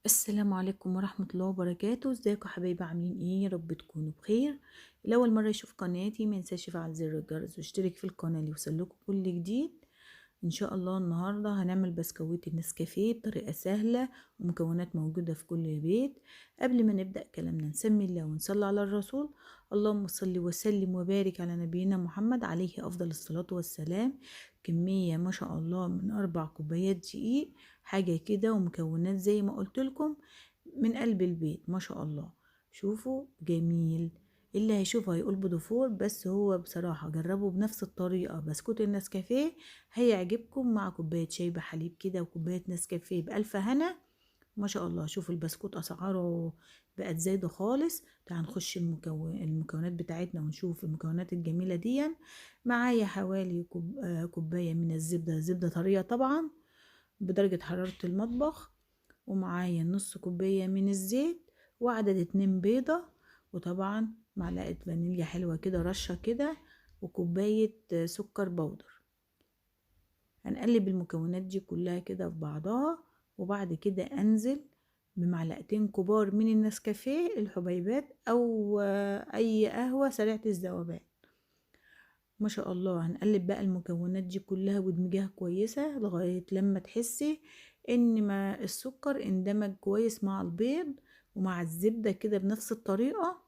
السلام عليكم ورحمة الله وبركاته. ازيكم يا حبايبي؟ عاملين ايه؟ يا رب تكونوا بخير. لأول مرة يشوف قناتي ما ينساش يفعل زر الجرس واشترك في القناة ليوصلكوا كل جديد. ان شاء الله النهاردة هنعمل بسكويت النسكافيه بطريقة سهلة ومكونات موجودة في كل بيت. قبل ما نبدأ كلامنا نسمي الله ونصلي على الرسول. اللهم صل وسلم وبارك على نبينا محمد عليه أفضل الصلاة والسلام. كمية ما شاء الله من 4 كوبايات دقيق، حاجة كده، ومكونات زي ما قلت لكم من قلب البيت ما شاء الله. شوفوا جميل. اللي هيشوفه هيقول بدفور، بس هو بصراحة جربوا بنفس الطريقة بسكوت النسكافيه هيعجبكم، مع كوباية شاي بحليب كده وكوباية نسكافيه بألف هنا. ما شاء الله. شوفوا البسكوت أسعاره بقت زايدة خالص. تعال نخش المكونات بتاعتنا ونشوف المكونات الجميلة دي. معايا حوالي كوباية من الزبدة، زبدة طرية طبعا بدرجة حرارة المطبخ. ومعايا نص كوباية من الزيت، وعدد 2 بيضة، وطبعا معلقة فانيليا حلوة كده رشة كده، وكوباية سكر بودر. هنقلب المكونات دي كلها كده في بعضها، وبعد كده انزل بمعلقتين كبار من النسكافيه الحبيبات او اي قهوة سريعة الذوبان. ما شاء الله. هنقلب بقى المكونات دي كلها ودمجها كويسة لغاية لما تحسي ان ما السكر اندمج كويس مع البيض ومع الزبدة كده بنفس الطريقة.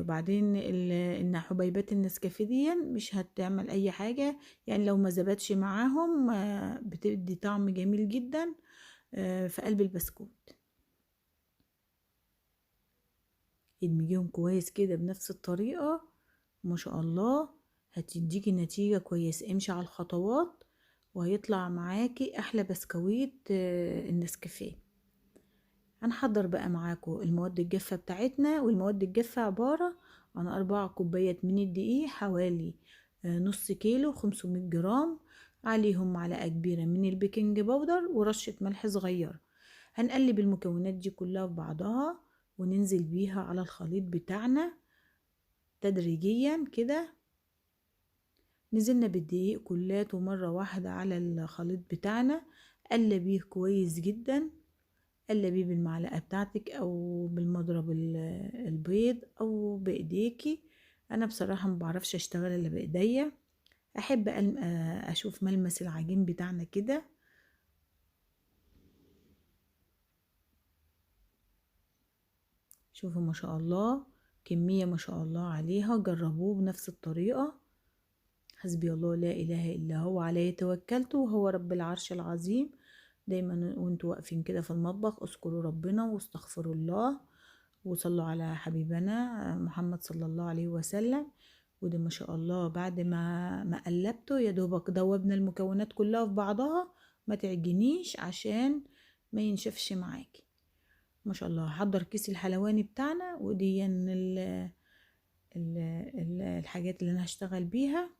وبعدين ان حبيبات النسكافيه دي مش هتعمل اي حاجة، يعني لو ما زبتش معاهم بتدي طعم جميل جدا في قلب البسكوت. ادمجيهم كويس كده بنفس الطريقة. ما شاء الله هتديكي نتيجة كويس. امشي على الخطوات وهيطلع معاكي احلى بسكويت النسكافيه. هنحضر بقى معاكم المواد الجافة بتاعتنا، والمواد الجافة عبارة عن 4 كوبايات من الدقيق، حوالي نص كيلو 500 جرام، عليهم معلقة كبيرة من البيكنج باودر ورشة ملح صغيرة. هنقلب المكونات دي كلها في بعضها وننزل بيها على الخليط بتاعنا تدريجيا كده. نزلنا بالدقيق كلاته مرة واحدة على الخليط بتاعنا، قلبيه كويس جدا. قلبيه بالمعلقة بتاعتك او بالمضرب البيض او بايديكي. انا بصراحة ما بعرفش اشتغل الا بايديا. احب اشوف ملمس العجين بتاعنا كده. شوفوا ما شاء الله، كمية ما شاء الله عليها. جربوه بنفس الطريقة. حسبي الله لا اله الا هو عليه توكلت وهو رب العرش العظيم. دايما وانتوا واقفين كده في المطبخ اذكروا ربنا واستغفروا الله وصلوا على حبيبنا محمد صلى الله عليه وسلم. وده ما شاء الله بعد ما قلبته يا دوبك دوبنا المكونات كلها في بعضها. ما تعجنيش عشان ما ينشفش معاكي. ما شاء الله. هحضر كيس الحلواني بتاعنا، ودي الحاجات اللي انا هشتغل بيها،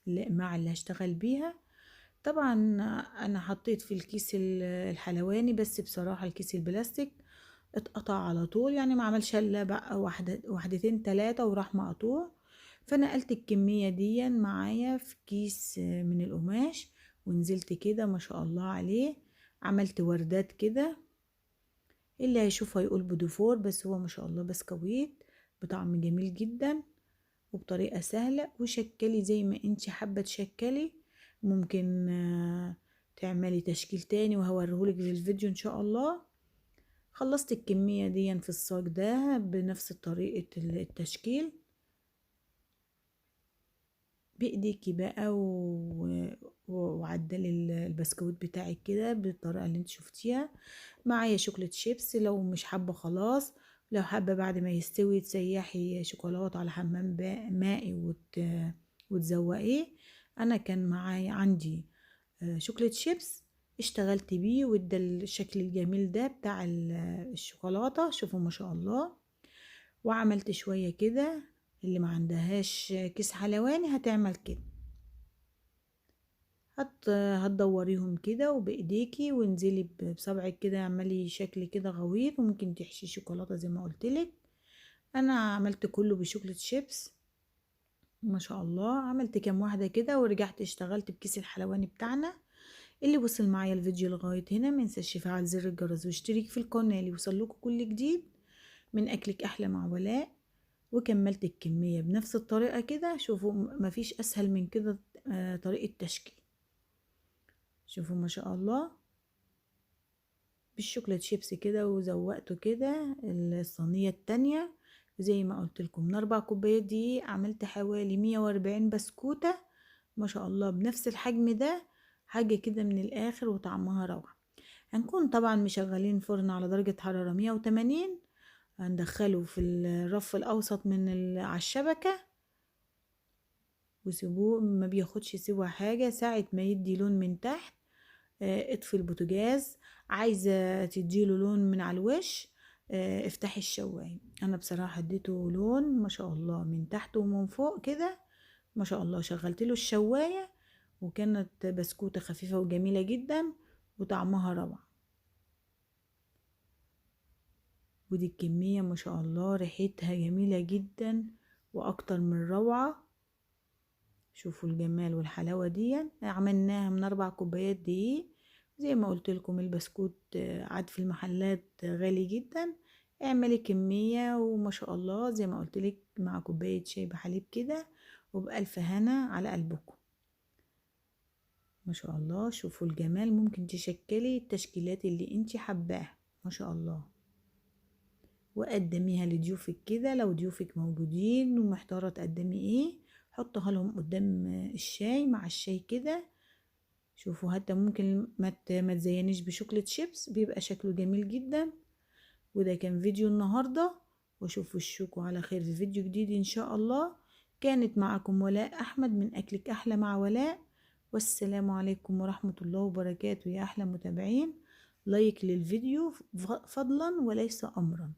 الإقماع اللي هشتغل بيها. طبعا انا حطيت في الكيس الحلواني، بس بصراحة الكيس البلاستيك اتقطع على طول، يعني ما عملش الا بقى وحدتين 3 وراح مقطوع. فنقلت الكمية دي معايا في كيس من القماش، ونزلت كده ما شاء الله عليه. عملت وردات كده. اللي هيشوفه هيقول بدوفور، بس هو ما شاء الله بسكويت بطعم جميل جدا وبطريقة سهلة. وشكلي زي ما انت حابة تشكلي. ممكن تعملي تشكيل تاني وهوريهولك في الفيديو ان شاء الله. خلصت الكمية دي في الصاج ده بنفس طريقة التشكيل بايديكي بقى وعدلي البسكويت بتاعك كده بالطريقة اللي انت شفتيها. معايا شوكولاتة شيبس لو مش حابة خلاص. لو حابة بعد ما يستوي تسيحي شوكولاتة على حمام مائي وتزوقيه. انا كان معايا عندي شوكولاتة شيبس، اشتغلت بيه وادى الشكل الجميل ده بتاع الشوكولاتة. شوفوا ما شاء الله. وعملت شوية كده. اللي ما عندهاش كيس حلواني هتعمل كده. هتدوريهم كده وبايديكي وانزلي بصبعك كده، اعملي شكل كده غويط، وممكن تحشي شوكولاته زي ما قلتلك. انا عملت كله بشوكولاتة شيبس. ما شاء الله. عملت كام واحده كده ورجعت اشتغلت بكيس الحلواني بتاعنا. اللي وصل معايا الفيديو لغاية هنا منساش يفعل زر الجرس واشترك في القناة ليوصلكوا كل جديد من أكلك أحلى مع ولاء. وكملت الكمية بنفس الطريقة كده. شوفوا مفيش أسهل من كده طريقة تشكيل. شوفوا ما شاء الله بالشوكولات شيبسي كده، وزوقته كده الصينية التانية. زي ما قلت لكم من 4 كوبايات دقيق عملت حوالي 140 بسكوتة ما شاء الله بنفس الحجم ده. حاجة كده من الآخر وطعمها روعة. هنكون طبعا مشغلين فرن على درجة حرارة 180. هندخله في الرف الأوسط على الشبكة وسيبوه ما بياخدش سوا حاجة. ساعة ما يدي لون من تحت اطفي البوتاجاز. عايزة تديله لون من على الوش افتحي الشواية. انا بصراحة اديته لون ما شاء الله من تحت ومن فوق كده ما شاء الله. شغلت له الشواية وكانت بسكوتة خفيفة وجميلة جدا وطعمها روعة. ودي الكمية ما شاء الله ريحتها جميلة جدا واكتر من روعة. شوفوا الجمال والحلاوة دي. عملناها من 4 كوبايات دقيق. زي ما قلت لكم البسكوت عاد في المحلات غالي جدا. اعملي كمية وما شاء الله زي ما قلت لك مع كوباية شاي بحليب كده وبألف هنا على قلبكم ما شاء الله. شوفوا الجمال. ممكن تشكلي التشكيلات اللي انت حباها ما شاء الله وقدميها لضيوفك كده. لو ضيوفك موجودين ومحتارة تقدمي ايه حطها لهم قدام الشاي مع الشاي كده. شوفوا حتى ممكن ما تزينيش بشوكولات شيبس بيبقى شكله جميل جدا. وده كان فيديو النهاردة واشوف وشكوا على خير في فيديو جديد ان شاء الله. كانت معكم ولاء احمد من اكلك احلى مع ولاء. والسلام عليكم ورحمة الله وبركاته. يا احلى متابعين لايك للفيديو فضلا وليس امرا.